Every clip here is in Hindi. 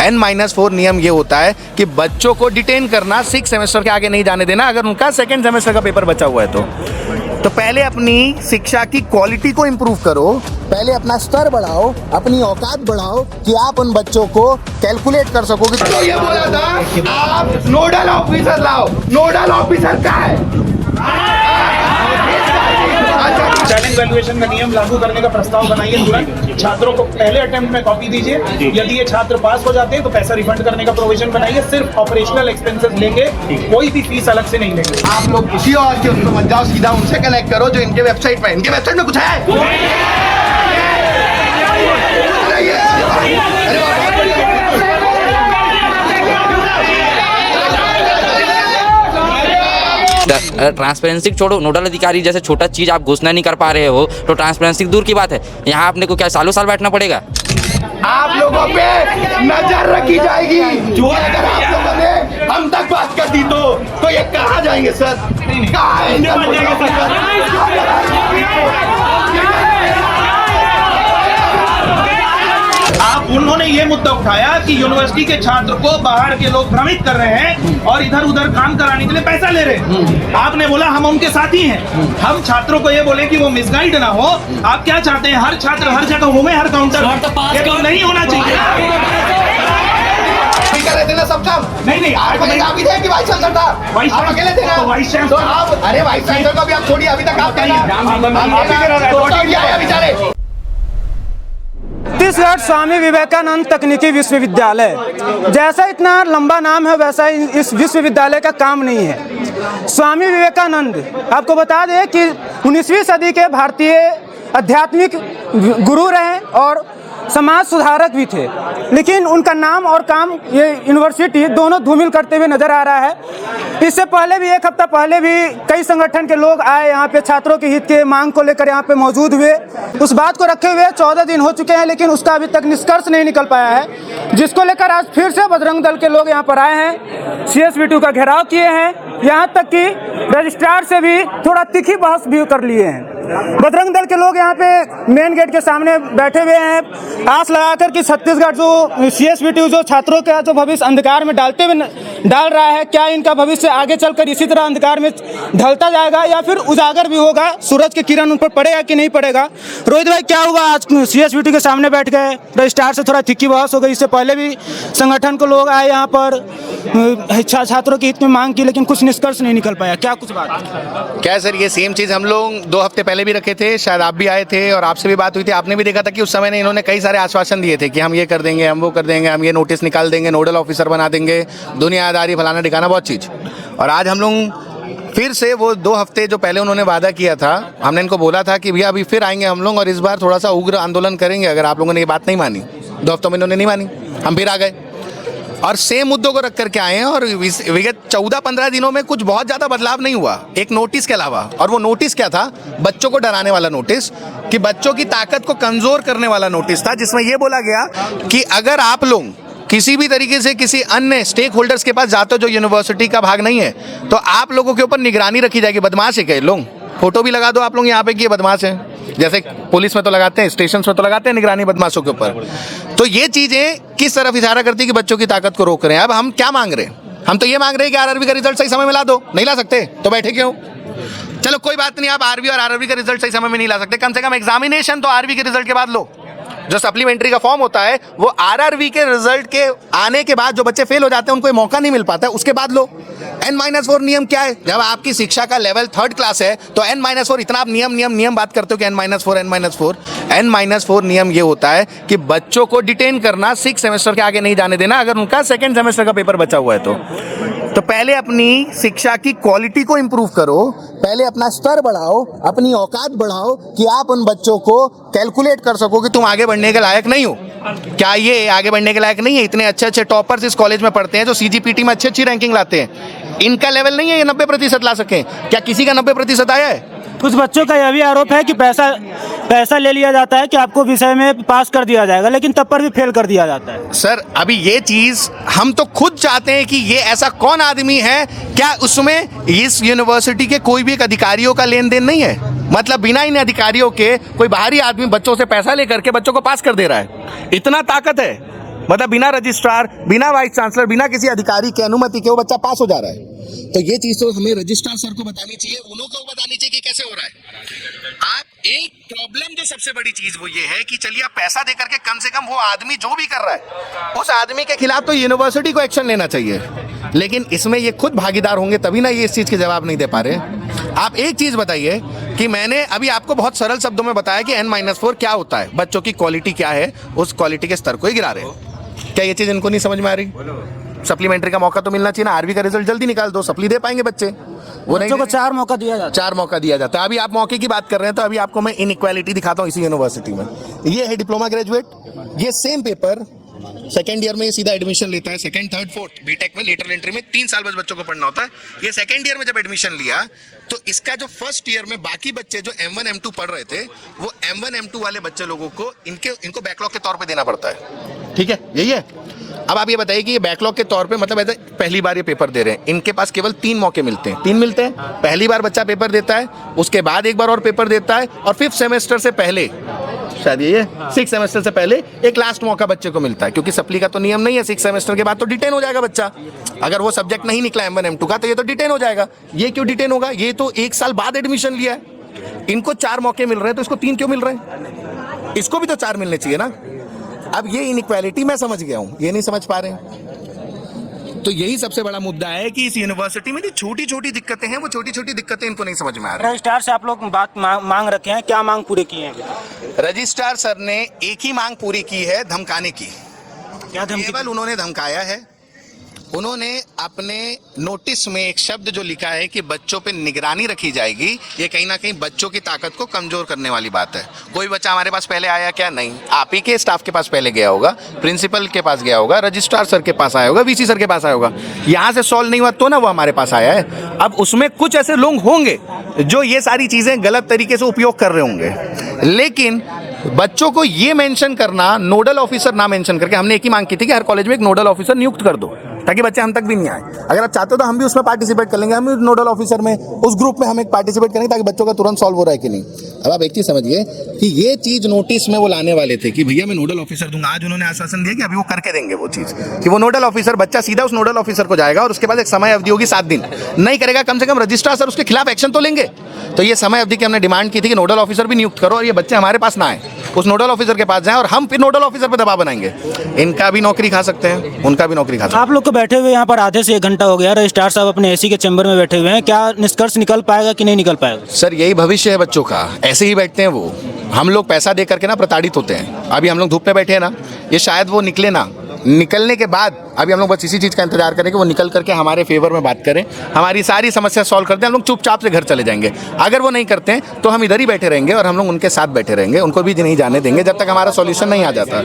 N-4 नियम ये होता है कि बच्चों को डिटेन करना, 6 सेमेस्टर के आगे नहीं जाने देना अगर उनका 2nd सेमेस्टर का पेपर बचा हुआ है तो पहले अपनी शिक्षा की क्वालिटी को इम्प्रूव करो, पहले अपना स्तर बढ़ाओ, अपनी औकात बढ़ाओ कि आप उन बच्चों को कैलकुलेट कर सकोगे। तो ये बोला था आप नोडल ऑफिसर लाओ, नोडल ऑफिसर क्या है? चैलेंज वैल्यूएशन का नियम लागू करने का प्रस्ताव बनाइए तुरंत। छात्रों को पहले अटेम्प्ट में कॉपी दीजिए, यदि ये छात्र पास हो जाते हैं तो पैसा रिफंड करने का प्रोविजन बनाइए। सिर्फ ऑपरेशनल एक्सपेंसेस लेंगे, कोई भी फीस अलग से नहीं लेंगे। आप लोग किसी और के उसको मत जाओ, सीधा उनसे कनेक्ट करो जो इनके वेबसाइट में कुछ है। ट्रांसपेरेंसी छोड़ो, नोडल अधिकारी जैसे छोटा चीज आप घोषणा नहीं कर पा रहे हो तो ट्रांसपेरेंसी दूर की बात है, यहाँ आपने को क्या सालों साल बैठना पड़ेगा? आप लोगों पे नजर रखी जाएगी। जो अगर आप लोगों ने हम तक बात कर दी तो ये कहाँ जाएंगे सर? कहाँ आप उन्होंने ये मुद्दा उठाया कि यूनिवर्सिटी के छात्र को बाहर के लोग भ्रमित कर रहे हैं और इधर उधर काम कराने के लिए पैसा ले रहे हैं। आपने बोला हम उनके साथी हैं। हम छात्रों को ये बोले कि वो मिसगाइड ना हो। आप क्या चाहते हैं? हर छात्र हर जगह घूमे, हर काउंटर? ये तो नहीं होना चाहिए। कर रहे थे ना सब काम? नहीं आप ही थे कि वाइस चांसलर था? आप अकेले थे ना? वाइस चांसलर आप, अरे वाइस चांसलर को भी आप छोड़िए, अभी तक आप बेचारे। छत्तीसगढ़ स्वामी विवेकानंद तकनीकी विश्वविद्यालय, जैसा इतना लंबा नाम है वैसा इस विश्वविद्यालय का काम नहीं है। स्वामी विवेकानंद आपको बता दें कि 19वीं सदी के भारतीय आध्यात्मिक गुरु रहे और समाज सुधारक भी थे, लेकिन उनका नाम और काम ये यूनिवर्सिटी दोनों धूमिल करते हुए नजर आ रहा है। इससे पहले भी एक हफ्ता पहले भी कई संगठन के लोग आए यहाँ पे, छात्रों के हित के मांग को लेकर यहाँ पे मौजूद हुए। उस बात को रखे हुए 14 दिन हो चुके हैं, लेकिन उसका अभी तक निष्कर्ष नहीं निकल पाया है, जिसको लेकर आज फिर से बजरंग दल के लोग यहाँ पर आए हैं, CSVTU का घेराव किए हैं, यहाँ तक कि रजिस्ट्रार से भी थोड़ा तीखी बहस भी कर लिए हैं। बजरंग दल के लोग यहाँ पे मेन गेट के सामने बैठे हुए हैं, आस लगाकर कि छत्तीसगढ़ जो CSVTU जो छात्रों का जो भविष्य अंधकार में डाल रहा है, क्या इनका भविष्य आगे चलकर इसी तरह अंधकार में ढलता जाएगा या फिर उजागर भी होगा, सूरज की किरण उन पर पड़ेगा कि नहीं पड़ेगा? रोहित भाई, क्या हुआ आज CSVTU के सामने बैठ गए, रजिस्ट्रार से थोड़ा तिखी बहस हो गई। इससे पहले भी संगठन को लोग आए यहाँ पर, छात्रों के हित में मांग की, लेकिन कुछ निष्कर्ष नहीं निकल पाया। क्या कुछ बात क्या सर? ये सेम चीज़ हम लोग 2 हफ्ते पहले भी रखे थे, शायद आप भी आए थे और आपसे भी बात हुई थी। आपने भी देखा था कि उस समय इन्होंने कई सारे आश्वासन दिए थे कि हम ये कर देंगे, हम वो कर देंगे, हम ये नोटिस निकाल देंगे, नोडल ऑफिसर बना देंगे, दुनियादारी फलाना ठिकाना बहुत चीज़। और आज हम लोग फिर से वो 2 हफ्ते जो पहले उन्होंने वादा किया था, हमने इनको बोला था कि भैया अभी फिर आएंगे हम लोग और इस बार थोड़ा सा उग्र आंदोलन करेंगे अगर आप लोगों ने ये बात नहीं मानी। 2 हफ्तों में इन्होंने नहीं मानी, हम फिर आ गए और सेम मुद्दों को रख करके आए हैं। और विगत 14-15 दिनों में कुछ बहुत ज़्यादा बदलाव नहीं हुआ, एक नोटिस के अलावा। और वो नोटिस क्या था? बच्चों को डराने वाला नोटिस, कि बच्चों की ताकत को कमज़ोर करने वाला नोटिस था, जिसमें ये बोला गया कि अगर आप लोग किसी भी तरीके से किसी अन्य स्टेक होल्डर्स के पास जाते हो जो यूनिवर्सिटी का भाग नहीं है, तो आप लोगों के ऊपर निगरानी रखी जाएगी। बदमाश है क्या लोग? फोटो भी लगा दो आप लोग यहाँ पे कि ये बदमाश है, जैसे पुलिस में तो लगाते हैं, स्टेशन में तो लगाते हैं निगरानी बदमाशों के ऊपर। तो ये चीज़ें किस तरफ इशारा करती है कि बच्चों की ताकत को रोक रहे हैं। अब हम क्या मांग रहे हैं? हम तो ये मांग रहे हैं कि RRB का रिजल्ट सही समय में ला दो। नहीं ला सकते तो बैठे क्यों? चलो कोई बात नहीं, आप RRB और RRB का रिजल्ट सही समय में नहीं ला सकते, कम से कम एग्जामिनेशन तो RRB के रिजल्ट के बाद लो। जो सप्लीमेंट्री का फॉर्म होता है वो RRB के रिजल्ट के आने के बाद जो बच्चे फेल हो जाते हैं उनको ये मौका नहीं मिल पाता है, उसके बाद लो। N-4 नियम क्या है? जब आपकी शिक्षा का लेवल 3rd क्लास है तो N-4, इतना आप नियम बात करते हो कि N-4 नियम ये होता है कि बच्चों को डिटेन करना, 6 सेमेस्टर के आगे नहीं जाने देना अगर उनका 2nd सेमेस्टर का पेपर बचा हुआ है तो पहले अपनी शिक्षा की क्वालिटी को इम्प्रूव करो, पहले अपना स्तर बढ़ाओ, अपनी औकात बढ़ाओ कि आप उन बच्चों को कैलकुलेट कर सको कि तुम आगे बढ़ने के लायक नहीं हो। क्या ये आगे बढ़ने के लायक नहीं है? इतने अच्छे अच्छे टॉपर्स इस कॉलेज में पढ़ते हैं जो CGPT में अच्छी रैंकिंग लाते हैं, इनका लेवल नहीं है ये 90% ला सकें। क्या किसी का 90% आया है? कुछ बच्चों का यह भी आरोप है कि पैसा ले लिया जाता है कि आपको विषय में पास कर दिया जाएगा, लेकिन तब पर भी फेल कर दिया जाता है। सर अभी ये चीज हम तो खुद चाहते हैं कि ये ऐसा कौन आदमी है, क्या उसमें इस यूनिवर्सिटी के कोई भी एक अधिकारियों का लेन देन नहीं है? मतलब बिना इन अधिकारियों के कोई बाहरी आदमी बच्चों से पैसा लेकर के बच्चों को पास कर दे रहा है, इतना ताकत है। मतलब बिना रजिस्ट्रार, बिना वाइस चांसलर, बिना किसी अधिकारी के अनुमति के वो बच्चा पास हो जा रहा है। तो ये चीज तो हमें रजिस्ट्रार सर को बतानी चाहिए, उन्हों को बतानी चाहिए कि कैसे हो रहा है। आप एक प्रॉब्लम जो सबसे बड़ी चीज वो ये है कि चलिए आप पैसा देकर के कम से कम वो आदमी जो भी कर रहा है उस आदमी के खिलाफ तो यूनिवर्सिटी को एक्शन लेना चाहिए, लेकिन इसमें ये खुद भागीदार होंगे तभी ना ये इस चीज के जवाब नहीं दे पा रहे। आप एक चीज बताइए कि मैंने अभी आपको बहुत सरल शब्दों में बताया कि N-4 क्या होता है, बच्चों की क्वालिटी क्या है, उस क्वालिटी के स्तर को ही गिरा रहे हैं। क्या ये चीज इनको नहीं समझ में आ रही? सप्लीमेंट्री का मौका तो मिलना चाहिए ना, आरबी का रिजल्ट जल्दी निकाल दो, सप्ली दे पाएंगे बच्चे। वो बच्चों को 4 मौका दिया जाता है, 4 मौका दिया जाता है। अभी आप मौके की बात कर रहे हैं तो अभी आपको मैं इनइक्वालिटी दिखाता हूँ इसी यूनिवर्सिटी में। ये है डिप्लोमा ग्रेजुएट, ये सेम पेपर सेकेंड ईयर में सीधा एडमिशन लेता है, सेकंड थर्ड फोर्थ बीटेक में लेटरल एंट्री में 3 साल बस बच्चों को पढ़ना होता है। ये सेकंड ईयर में जब एडमिशन लिया तो इसका जो फर्स्ट ईयर में बाकी बच्चे जो M1 M2 पढ़ रहे थे वो M1 M2 वाले बच्चे लोगों को इनको बैकलॉग के तौर पे देना पड़ता है। ठीक है, यही है। अब आप ये बताइए कि ये बैकलॉग के तौर पे मतलब ऐसे पहली बार ये पेपर दे रहे हैं, इनके पास केवल 3 मौके मिलते हैं, 3 मिलते हैं। पहली बार बच्चा पेपर देता है, उसके बाद एक बार और पेपर देता है, और 5th सेमेस्टर से पहले, शायद ये 6 सेमेस्टर से पहले एक लास्ट मौका बच्चे को मिलता है, क्योंकि सप्ली का तो नियम नहीं है। 6 सेमेस्टर के बाद तो डिटेन हो जाएगा बच्चा, अगर वो सब्जेक्ट नहीं निकला M1 M2 का तो ये तो डिटेन हो जाएगा। ये क्यों डिटेन होगा? ये तो 1 साल बाद एडमिशन लिया है, इनको 4 मौके मिल रहे हैं तो इसको 3 क्यों मिल रहे हैं? इसको भी तो 4 मिलने चाहिए ना। अब ये इनइक्वालिटी मैं समझ गया हूं, ये नहीं समझ पा रहे हैं। तो यही सबसे बड़ा मुद्दा है कि इस यूनिवर्सिटी में जो छोटी छोटी दिक्कतें हैं वो छोटी छोटी दिक्कतें इनको नहीं समझ में आ रही। रजिस्ट्रार से आप लोग बात मांग रखे हैं, क्या मांग पूरी की है? रजिस्ट्रार सर ने एक ही मांग पूरी की है, धमकाने की। क्या धमकी? केवल उन्होंने धमकाया है। उन्होंने अपने नोटिस में एक शब्द जो लिखा है कि बच्चों पे निगरानी रखी जाएगी, ये कहीं ना कहीं बच्चों की ताकत को कमजोर करने वाली बात है। कोई बच्चा हमारे पास पहले आया क्या? नहीं, आप ही के स्टाफ के पास पहले गया होगा, प्रिंसिपल के पास गया होगा, रजिस्ट्रार सर के पास आया होगा, वीसी सर के पास आया होगा। यहाँ से सॉल्व नहीं हुआ तो ना वो हमारे पास आया है। अब उसमें कुछ ऐसे लोग होंगे जो ये सारी चीजें गलत तरीके से उपयोग कर रहे होंगे, लेकिन बच्चों को ये मेंशन करना, नोडल ऑफिसर ना मेंशन करके, हमने एक ही मांग की थी कि हर कॉलेज में एक नोडल ऑफिसर नियुक्त कर दो ताकि बच्चे हम तक भी नहीं आए। अगर आप चाहते हो तो हम भी उसमें पार्टिसिपेट कर लेंगे, हम भी नोडल ऑफिसर में उस ग्रुप में हम एक पार्टिसिपेट करेंगे ताकि बच्चों का तुरंत सॉल्व हो रहा है कि नहीं। अब आप एक चीज समझिए कि ये चीज नोटिस में वो लाने वाले थे कि भैया मैं नोडल ऑफिसर दूंगा। आज उन्होंने आश्वासन दिया कि अभी वो करके देंगे वो चीज, कि वो नोडल ऑफिसर, बच्चा सीधा उस नोडल ऑफिसर को जाएगा और उसके बाद एक समय अवधि होगी 7 दिन, नहीं करेगा कम से कम रजिस्ट्रार सर उसके खिलाफ एक्शन तो लेंगे। तो ये समय अवधि की हमने डिमांड की थी कि नोडल ऑफिसर भी नियुक्त करो और ये बच्चे हमारे पास ना आए, उस नोडल ऑफिसर के पास जाएं और हम फिर नोडल ऑफिसर पर दबाव बनाएंगे। इनका भी नौकरी खा सकते हैं, उनका भी नौकरी खा सकते हैं। आप लोग को बैठे हुए यहाँ पर आधे से 1 घंटा हो गया, रजिस्ट्रार साहब अपने एसी के चैम्बर में बैठे हुए हैं, क्या निष्कर्ष निकल पाएगा कि नहीं निकल पाएगा? सर यही भविष्य है बच्चों का, ऐसे ही बैठते हैं वो। हम लोग पैसा दे करके ना प्रताड़ित होते हैं। अभी हम लोग धूप में बैठे हैं ना, ये शायद वो निकले ना, निकलने के बाद अभी हम लोग बस इसी चीज़ का इंतजार करें कि वो निकल करके हमारे फेवर में बात करें, हमारी सारी समस्या सॉल्व करते हैं, हम लोग चुपचाप से घर चले जाएंगे। अगर वो नहीं करते हैं तो हम इधर ही बैठे रहेंगे और हम लोग उनके साथ बैठे रहेंगे, उनको भी नहीं जाने देंगे जब तक हमारा सॉल्यूशन नहीं आ जाता।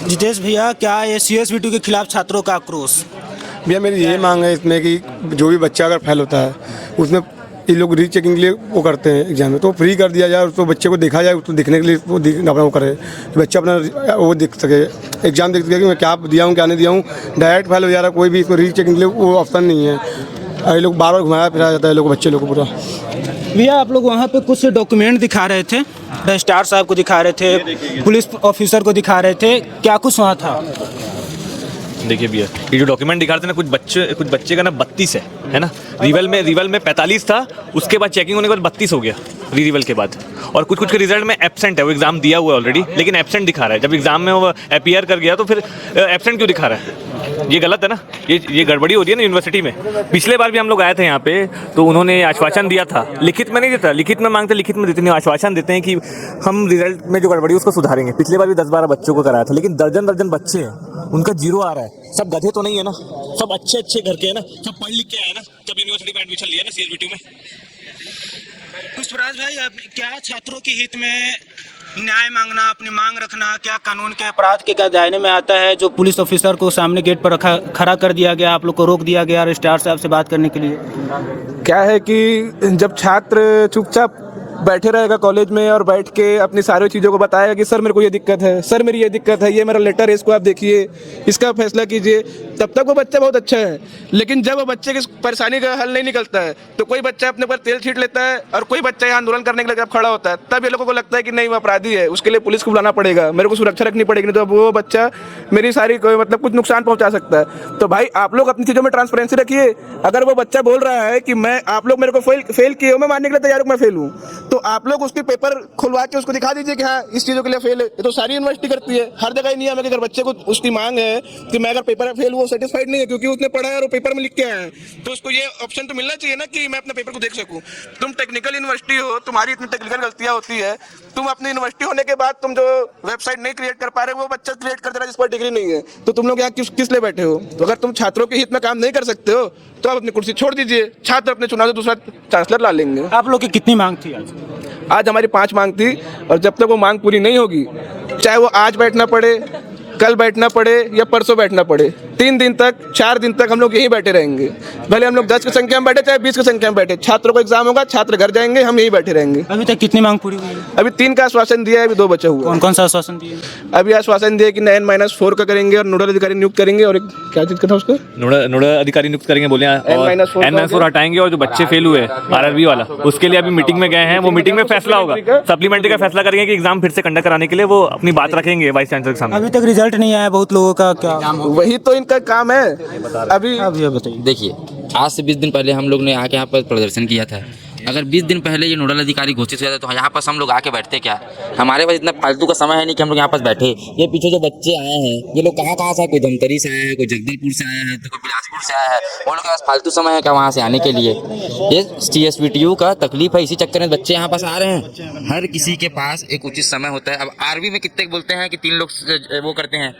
जितेश भैया, क्या ये CSVT के खिलाफ छात्रों का आक्रोश? भैया मेरी ये मांग है इसमें कि जो भी बच्चा अगर फेल होता है उसमें ये लोग रीचेकिंग के लिए वो करते हैं एग्जाम में, तो फ्री कर दिया जाए, उसको बच्चे को देखा जाए, उसको दिखने के लिए वो अपना वो करे, बच्चा अपना वो देख सके, एग्जाम देख सके कि मैं क्या दिया हूँ क्या नहीं दिया हूँ। डायरेक्ट फेल हो जा रहा है, कोई भी इसको रीचेकिंग के लिए वो ऑप्शन नहीं है। ये लोग बार बार घुमाया फिराया जाता है लोग, बच्चे लोग को पूरा। भैया आप लोग वहाँ पे कुछ डॉक्यूमेंट दिखा रहे थे, रजिस्ट्रार साहब को दिखा रहे थे, पुलिस ऑफिसर को दिखा रहे थे, क्या कुछ वहाँ था? देखिए भैया, ये जो डॉक्यूमेंट दिखा रहे थे ना, कुछ बच्चे का ना 32 है ना। रिवल में 45 था, उसके बाद चेकिंग होने के बाद 32 हो गया रिवल के बाद। और कुछ के रिजल्ट में एब्सेंट है, वो एग्जाम दिया हुआ है ऑलरेडी लेकिन एब्सेंट दिखा रहा है। जब एग्जाम में वो अपीयर कर गया तो फिर एब्सेंट क्यों दिखा रहा है? ये गलत है ना, ये गड़बड़ी हो रही है ना यूनिवर्सिटी में। पिछले बार भी हम लोग आए थे यहाँ पे तो उन्होंने आश्वासन दिया था, लिखित में नहीं देता, लिखित में मांगते लिखित में देते नहीं, आश्वासन देते हैं कि हम रिजल्ट में जो गड़बड़ी उसको सुधारेंगे। पिछले बार भी 10-12 बच्चों को कराया था, लेकिन दर्जन बच्चे हैं उनका 0 आ रहा है। सब गधे तो नहीं है ना, सब अच्छे घर के है ना, सब पढ़ लिख के आए ना, जब यूनिवर्सिटी में एडमिशन लिया ना CSVT में। पुष्पराज भाई, आप क्या छात्रों के हित में न्याय मांगना, अपनी मांग रखना, क्या कानून के अपराध के दायरे में आता है? जो पुलिस ऑफिसर को सामने गेट पर खड़ा कर दिया गया, आप लोग को रोक दिया गया रजिस्ट्रार साहब से बात करने के लिए। क्या है कि जब छात्र चुपचाप बैठे रहेगा कॉलेज में और बैठ के अपनी सारी चीज़ों को बताएगा कि सर मेरे को ये दिक्कत है, सर मेरी ये दिक्कत है, ये मेरा लेटर है, इसको आप देखिए, इसका फैसला कीजिए, तब तक वो बच्चा बहुत अच्छा है। लेकिन जब वो बच्चे की परेशानी का हल नहीं निकलता है तो कोई बच्चा अपने पर तेल छीट लेता है और कोई बच्चा यहाँ आंदोलन करने के लिए जब खड़ा होता है तब ये लोगों को लगता है कि नहीं वो अपराधी है, उसके लिए पुलिस को बुलाना पड़ेगा, मेरे को सुरक्षा रखनी पड़ेगी, नहीं तो वो बच्चा मेरी सारी मतलब कुछ नुकसान पहुंचा सकता है। तो भाई आप लोग अपनी चीज़ों में ट्रांसपेरेंसी रखिए। अगर वो बच्चा बोल रहा है कि मैं आप लोग मेरे को फेल किए हो, मैं मानने के लिए तैयार हूँ मैं फेल हूँ, तो आप लोग उसके पेपर खुलवा के उसको दिखा दीजिए कि हाँ इस चीज़ों के लिए फेल है। ये तो सारी यूनिवर्सिटी करती है, हर जगह नियम है कि अगर बच्चे को उसकी मांग है कि मैं अगर पेपर में फेल हुआ सेटिस्फाइड नहीं है क्योंकि उसने पढ़ा है और पेपर में लिख के आया है, तो उसको ये ऑप्शन तो मिलना चाहिए ना कि मैं अपने पेपर को देख सकूं। तुम टेक्निकल यूनिवर्सिटी हो, तुम्हारी इतनी टेक्निकल गलतियां होती है, तुम अपनी यूनिवर्सिटी होने के बाद तुम जो वेबसाइट नहीं क्रिएट कर पा रहे वो बच्चा क्रिएट कर दे रहा है जिस पर डिग्री नहीं है, तो तुम लोग यहाँ किस लिए बैठे हो? तो अगर तुम छात्रों के हित में काम नहीं कर सकते हो तो आप अपनी कुर्सी छोड़ दीजिए, छात्र अपने चुनाव से दूसरा चांसलर ला लेंगे। आप लोग की कितनी मांग थी आज? आज हमारी 5 मांग थी और जब तक वो मांग पूरी नहीं होगी, चाहे वो आज बैठना पड़े, कल बैठना पड़े या परसों बैठना पड़े, 3 दिन तक 4 दिन तक हम लोग यहीं बैठे रहेंगे। भले हम लोग 10 की संख्या में बैठे चाहे 20 की संख्या में बैठे, छात्रों को एग्जाम होगा, छात्र घर जाएंगे, हम यहीं बैठे रहेंगे। अभी तक कितनी मांग पूरी हुई है? अभी 3 का आश्वासन दिया है, अभी 2 बचे हुए। कौन कौन सा आश्वासन दिए? अभी आश्वासन दिया कि N-4 का करेंगे और नोडल अधिकारी नियुक्त करेंगे और एक क्या चीज़ का था उसको नोडल अधिकारी नियुक्त करेंगे बोले हैं, और N-4 N-4 हटाएंगे और जो बच्चे फेल हुए RRB वाला उसके लिए अभी मीटिंग में गए हैं, वो मीटिंग में फैसला होगा, सप्लीमेंट्री का फैसला करेंगे कि एग्जाम फिर से कंडक्ट कराने के लिए वो अपनी बात रखेंगे वाइस चांसलर के सामने। अभी तक रिजल्ट नहीं आया बहुत लोगों का, क्या वही तो इनका काम है। अभी ये बताइए। देखिए, आज से 20 दिन पहले हम लोग ने आके यहाँ पर प्रदर्शन किया था। अगर 20 दिन पहले ये नोडल अधिकारी घोषित हुआ था तो यहाँ पास हम लोग आके बैठते क्या? हमारे पास इतना फालतू का समय है नहीं कि हम लोग यहाँ पास बैठे। ये पीछे जो बच्चे आए हैं ये लोग कहाँ कहाँ से, कोई धमतरी से आया है, कोई जगदलपुर से आया है, तो कोई बिलासपुर से आया है, उन लोगों के पास फालतू समय है क्या वहाँ से आने के लिए? ये CSVTU का तकलीफ है, इसी चक्कर में बच्चे यहाँ पास आ रहे हैं। हर किसी के पास एक उचित समय होता है। अब RRB में कितने बोलते हैं कि 3 लोग वो करते हैं,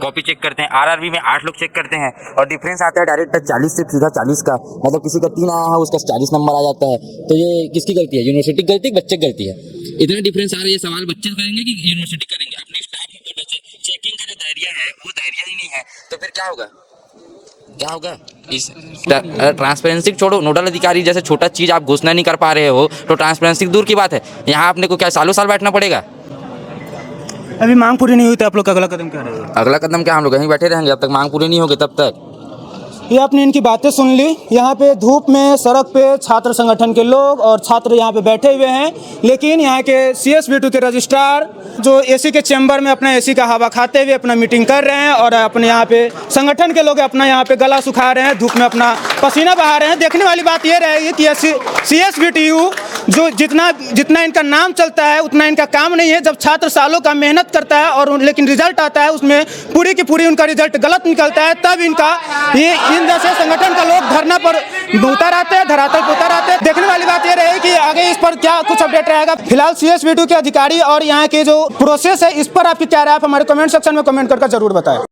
कॉपी चेक करते हैं, RRB में 8 लोग चेक करते हैं और डिफरेंस आता है डायरेक्ट 40 से सीधा 40 का, मतलब किसी का 3 आया है उसका 40 नंबर आ जाता है। तो ये किसकी गलती है? यूनिवर्सिटी की गलती, बच्चे की गलती है? इतना डिफरेंस आ रहा है, ये सवाल बच्चे करेंगे कि यूनिवर्सिटी करेंगे? अपने स्टाफ में बच्चे चेकिंग का जो दायरा है वो दायरा ही नहीं है, तो फिर क्या होगा? क्या होगा? इस ट्रांसपेरेंसी छोड़ो, नोडल अधिकारी जैसे छोटा चीज़ आप घोषणा नहीं कर पा रहे हो तो ट्रांसपेरेंसी दूर की बात है, यहाँ आपने को क्या सालों साल बैठना पड़ेगा? अभी मांग पूरी नहीं हुई तो आप लोग का अगला कदम क्या रहेगा? अगला कदम क्या, हम लोग यहीं बैठे रहेंगे जब तक मांग पूरी नहीं होगी तब तक। ये आपने इनकी बातें सुन ली। यहाँ पे धूप में सड़क पे छात्र संगठन के लोग और छात्र यहाँ पे बैठे हुए हैं, लेकिन यहाँ के CSVTU के रजिस्ट्रार जो AC के चैम्बर में अपना AC का हवा खाते हुए अपना मीटिंग कर रहे हैं और अपने यहाँ पे संगठन के लोग अपना यहाँ पे गला सुखा रहे हैं, धूप में अपना पसीना बहा रहे हैं। देखने वाली बात ये रहेगी कि CSVTU जो जितना इनका नाम चलता है उतना इनका काम नहीं है। जब छात्र सालों का मेहनत करता है और लेकिन रिजल्ट आता है उसमें पूरी की पूरी उनका रिजल्ट गलत निकलता है, तब इनका ये इन जैसे संगठन का लोग धरना पर उतर आते हैं, धरातल पर उतर आते हैं। देखने वाली बात ये रहेगी कि आगे इस पर क्या कुछ अपडेट रहेगा। फिलहाल CSVTU के अधिकारी और यहाँ के जो प्रोसेस है इस पर आपकी क्या राय है, आप हमारे कमेंट सेक्शन में कमेंट करके जरूर बताएं।